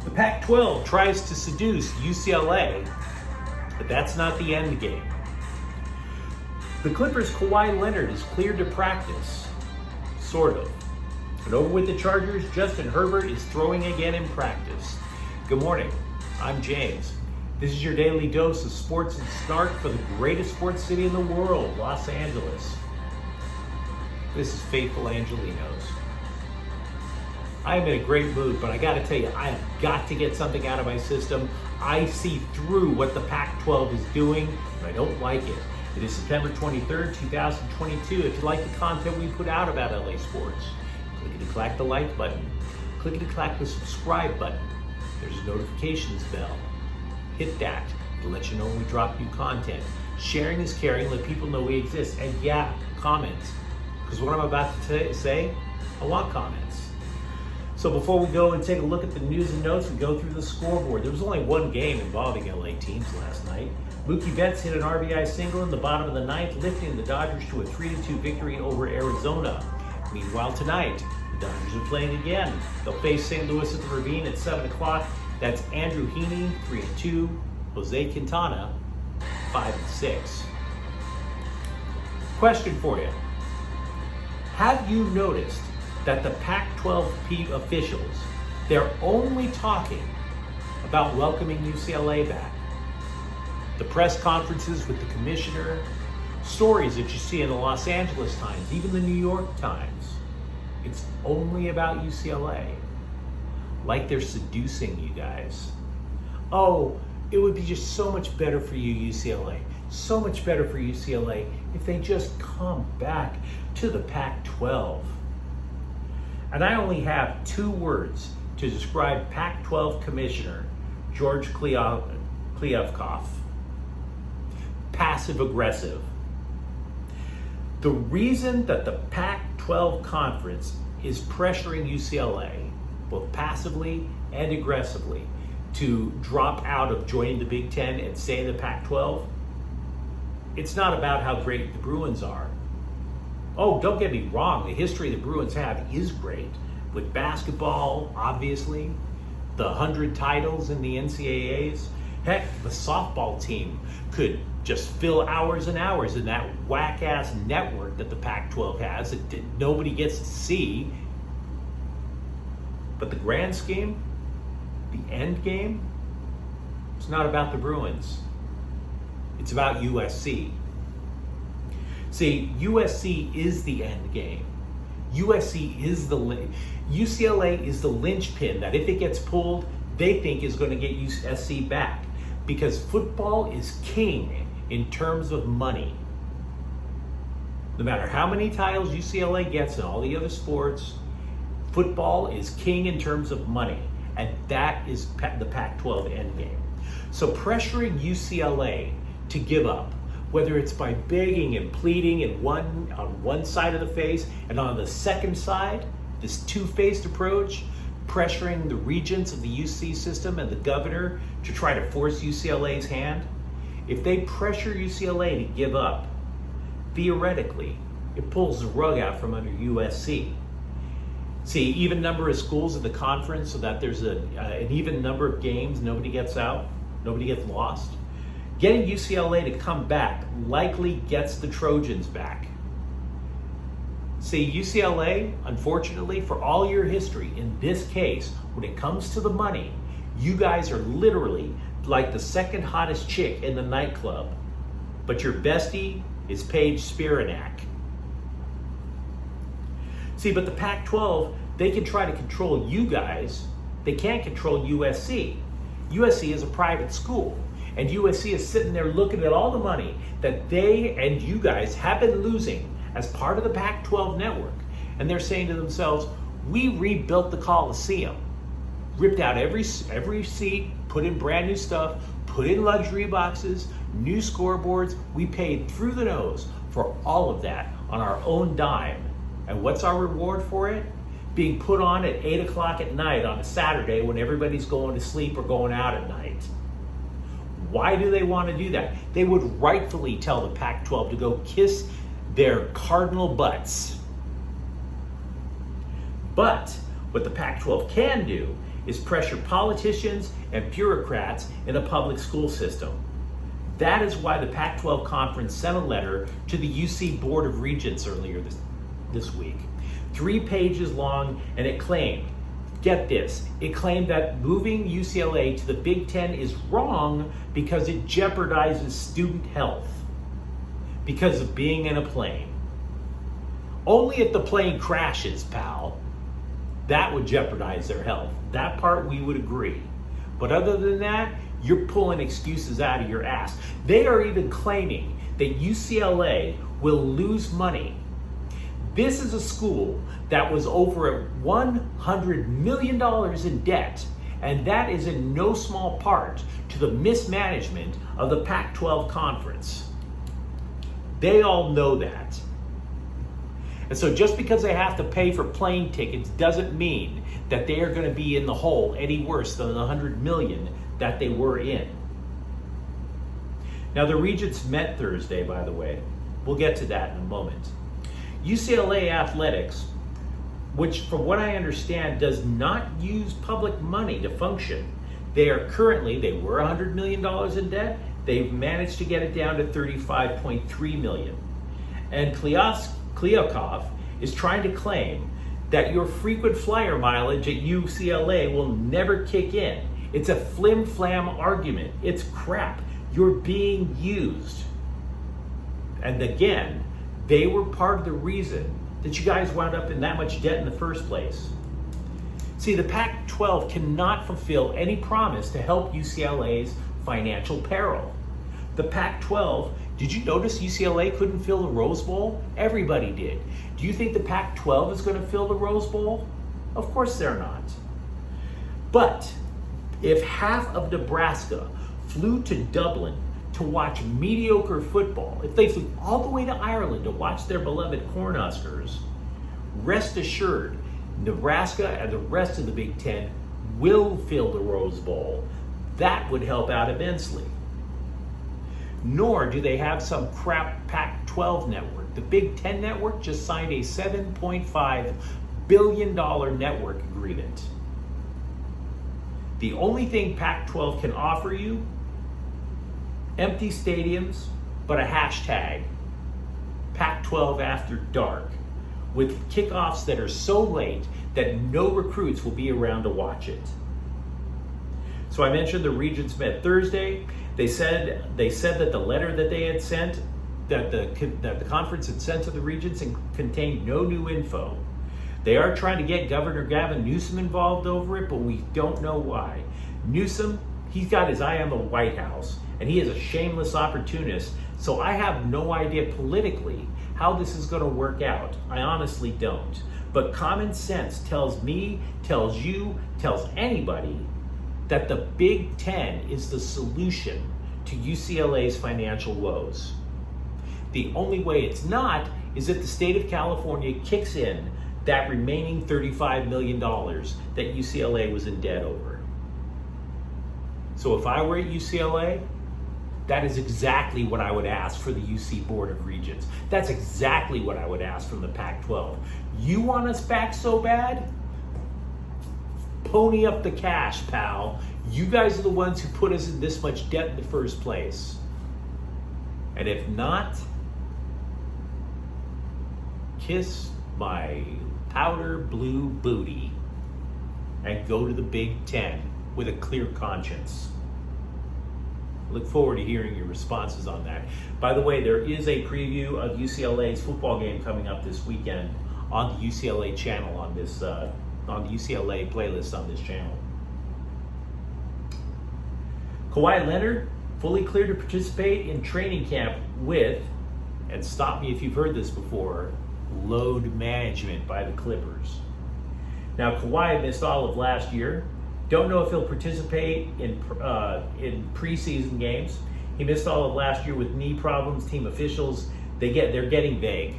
The Pac-12 tries to seduce UCLA, but that's not the end game. The Clippers' Kawhi Leonard is cleared to practice, sort of. And over with the Chargers, Justin Herbert is throwing again in practice. Good morning, I'm James. This is your daily dose of sports and snark for the greatest sports city in the world, Los Angeles. This is faithful Angelenos. I am in a great mood, but I gotta tell you, I have got to get something out of my system. I see through what the Pac-12 is doing, and I don't like it. It is September 23rd, 2022. If you like the content we put out about LA sports, clickety-clack the like button, clickety-clack the subscribe button. There's a notifications bell. Hit that to let you know when we drop new content. Sharing is caring, let people know we exist. And yeah, comments. Because what I'm about to say, I want comments. So before we go and take a look at the news and notes and go through the scoreboard, there was only one game involving LA teams last night. Mookie Betts hit an RBI single in the bottom of the ninth, lifting the Dodgers to a 3-2 victory over Arizona. Meanwhile tonight, the Dodgers are playing again. They'll face St. Louis at the Ravine at 7 o'clock. That's Andrew Heaney, 3-2, Jose Quintana, 5-6. Question for you. Have you noticed that the Pac-12 officials, they're only talking about welcoming UCLA back? The press conferences with the commissioner, stories that you see in the Los Angeles Times, even the New York Times, it's only about UCLA. Like they're seducing you guys. Oh, it would be just so much better for you, UCLA. So much better for UCLA if they just come back to the Pac-12. And I only have two words to describe Pac-12 Commissioner George Kliavkoff. Passive aggressive. The reason that the Pac-12 conference is pressuring UCLA, both passively and aggressively, to drop out of joining the Big Ten and stay in the Pac-12, it's not about how great the Bruins are. Oh, don't get me wrong, the history the Bruins have is great. With basketball, obviously, the 100 titles in the NCAAs. Heck, the softball team could just fill hours and hours in that whack-ass network that the Pac-12 has that nobody gets to see. But the grand scheme, the end game, it's not about the Bruins. It's about USC. See, USC is the end game. USC is UCLA is the linchpin that if it gets pulled, they think is going to get USC back. Because football is king in terms of money. No matter how many titles UCLA gets in all the other sports, football is king in terms of money. And that is the Pac-12 endgame. So pressuring UCLA to give up, whether it's by begging and pleading on one side of the face, and on the second side, this two-faced approach, pressuring the regents of the UC system and the governor to try to force UCLA's hand. If they pressure UCLA to give up, theoretically, it pulls the rug out from under USC. See, even number of schools in the conference so that there's an even number of games, nobody gets out, nobody gets lost. Getting UCLA to come back likely gets the Trojans back. See, UCLA, unfortunately, for all your history, in this case, when it comes to the money, you guys are literally like the second hottest chick in the nightclub, but your bestie is Paige Spiranak. See, but the Pac-12, they can try to control you guys. They can't control USC. USC is a private school. And USC is sitting there looking at all the money that they and you guys have been losing as part of the Pac-12 network. And they're saying to themselves, we rebuilt the Coliseum, ripped out every seat, put in brand new stuff, put in luxury boxes, new scoreboards. We paid through the nose for all of that on our own dime. And what's our reward for it? Being put on at 8 o'clock at night on a Saturday when everybody's going to sleep or going out at night. Why do they want to do that? They would rightfully tell the Pac-12 to go kiss their cardinal butts. But What the Pac-12 can do is pressure politicians and bureaucrats in a public school system. That is why the Pac-12 conference sent a letter to the UC Board of Regents earlier this week. 3 pages long, and it claimed, get this, it claimed that moving UCLA to the Big Ten is wrong because it jeopardizes student health because of being in a plane. Only if the plane crashes, pal. That would jeopardize their health. That part we would agree. But other than that, you're pulling excuses out of your ass. They are even claiming that UCLA will lose money. This is a school that was over $100 million in debt, and that is in no small part to the mismanagement of the Pac-12 conference. They all know that. And so just because they have to pay for plane tickets doesn't mean that they are going to be in the hole any worse than the $100 million that they were in. Now the Regents met Thursday, by the way. We'll get to that in a moment. UCLA Athletics, which from what I understand does not use public money to function. They were $100 million in debt. They've managed to get it down to $35.3 million. And Kliokov is trying to claim that your frequent flyer mileage at UCLA will never kick in. It's a flim-flam argument. It's crap. You're being used. And again, they were part of the reason that you guys wound up in that much debt in the first place. See, the Pac-12 cannot fulfill any promise to help UCLA's financial peril. The Pac-12, did you notice UCLA couldn't fill the Rose Bowl? Everybody did. Do you think the Pac-12 is going to fill the Rose Bowl? Of course they're not. But if half of Nebraska flew to Dublin to watch mediocre football, if they flew all the way to Ireland to watch their beloved Cornhuskers, rest assured, Nebraska and the rest of the Big Ten will fill the Rose Bowl. That would help out immensely. Nor do they have some crap Pac-12 network. The Big Ten network just signed a $7.5 billion network agreement. The only thing Pac-12 can offer you, empty stadiums, but a hashtag, Pac-12 After Dark, with kickoffs that are so late that no recruits will be around to watch it. So I mentioned the Regents met Thursday. They said that the letter that they had sent, that the conference had sent to the Regents, contained no new info. They are trying to get Governor Gavin Newsom involved over it, but we don't know why. Newsom, he's got his eye on the White House, and he is a shameless opportunist, so I have no idea politically how this is going to work out. I honestly don't. But common sense tells me, tells you, tells anybody that the Big Ten is the solution to UCLA's financial woes. The only way it's not is if the state of California kicks in that remaining $35 million that UCLA was in debt over. So if I were at UCLA, that is exactly what I would ask for the UC Board of Regents. That's exactly what I would ask from the Pac-12. You want us back so bad? Pony up the cash, pal. You guys are the ones who put us in this much debt in the first place. And if not, kiss my powder blue booty and go to the Big Ten with a clear conscience. Look forward to hearing your responses on that. By the way, there is a preview of UCLA's football game coming up this weekend on the UCLA channel, on the UCLA playlist on this channel. Kawhi Leonard, fully cleared to participate in training camp with, and stop me if you've heard this before, load management by the Clippers. Now, Kawhi missed all of last year. Don't know if he'll participate in preseason games. He missed all of last year with knee problems. Team officials, they're getting vague.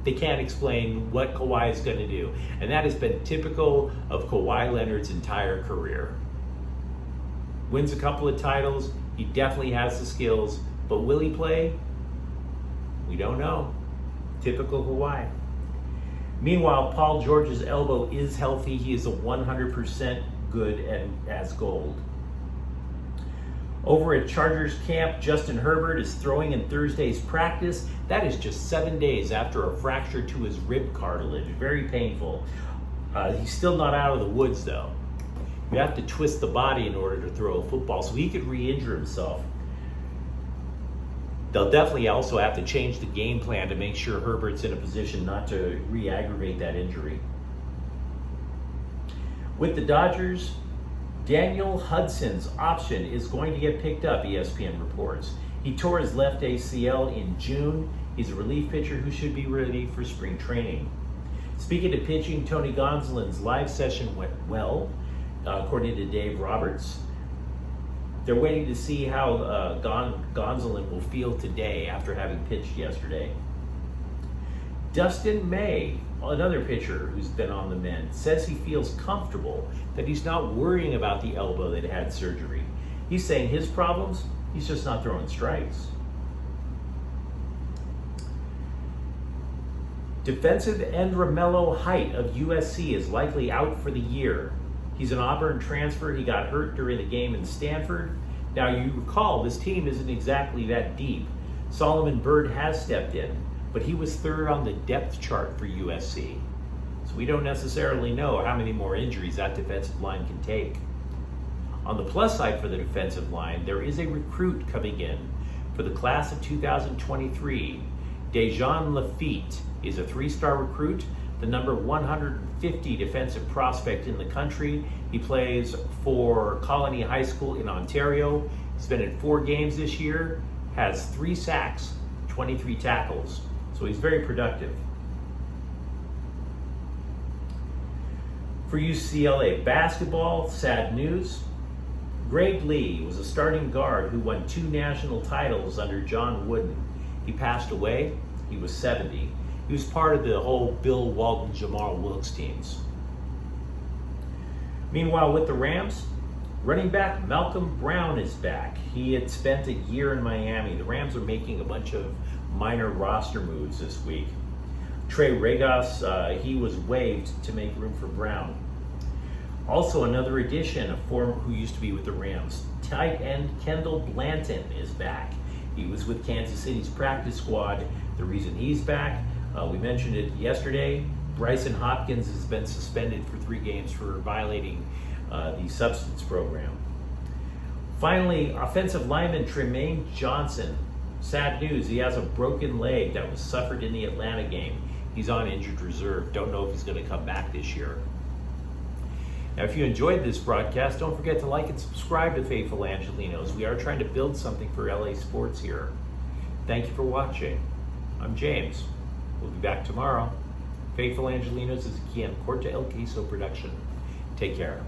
They can't explain what Kawhi is going to do. And that has been typical of Kawhi Leonard's entire career. Wins a couple of titles. He definitely has the skills. But will he play? We don't know. Typical Kawhi. Meanwhile, Paul George's elbow is healthy. He is a 100% good and as gold. Over at Chargers camp, Justin Herbert is throwing in Thursday's practice. That is just 7 days after a fracture to his rib cartilage. Very painful. He's still not out of the woods, though. You have to twist the body in order to throw a football, so he could re-injure himself. They'll definitely also have to change the game plan to make sure Herbert's in a position not to re-aggravate that injury. With the Dodgers, Daniel Hudson's option is going to get picked up, ESPN reports. He tore his left ACL in June. He's a relief pitcher who should be ready for spring training. Speaking of pitching, Tony Gonsolin's live session went well, according to Dave Roberts. They're waiting to see how Gonsolin will feel today after having pitched yesterday. Dustin May, another pitcher who's been on the mend, says he feels comfortable, that he's not worrying about the elbow that had surgery. He's saying his problems, he's just not throwing strikes. Defensive end Romello Height of USC is likely out for the year. He's an Auburn transfer. He got hurt during the game in Stanford. Now, you recall, this team isn't exactly that deep. Solomon Byrd has stepped in, but he was third on the depth chart for USC. So we don't necessarily know how many more injuries that defensive line can take. On the plus side for the defensive line, there is a recruit coming in for the class of 2023. Dejan Lafitte is a 3-star recruit, the number 150 defensive prospect in the country. He plays for Colony High School in Ontario. He's been in 4 games this year, has 3 sacks, 23 tackles. So he's very productive. For UCLA basketball, sad news. Greg Lee was a starting guard who won 2 national titles under John Wooden. He passed away. He was 70. He was part of the whole Bill Walton, Jamal Wilkes teams. Meanwhile, with the Rams, running back Malcolm Brown is back. He had spent a year in Miami. The Rams are making a bunch of minor roster moves this week. Trey Regos, he was waived to make room for Brown. Also, another addition, a former who used to be with the Rams, tight end Kendall Blanton is back. He was with Kansas City's practice squad. The reason he's back, we mentioned it yesterday, Bryson Hopkins has been suspended for 3 games for violating the substance program. Finally, offensive lineman Tremaine Johnson. Sad news, he has a broken leg that was suffered in the Atlanta game. He's on injured reserve. Don't know if he's going to come back this year. Now, if you enjoyed this broadcast, don't forget to like and subscribe to Faithful Angelenos. We are trying to build something for LA sports here. Thank you for watching. I'm James. We'll be back tomorrow. Faithful Angelenos is a Cant Corte El Queso production. Take care.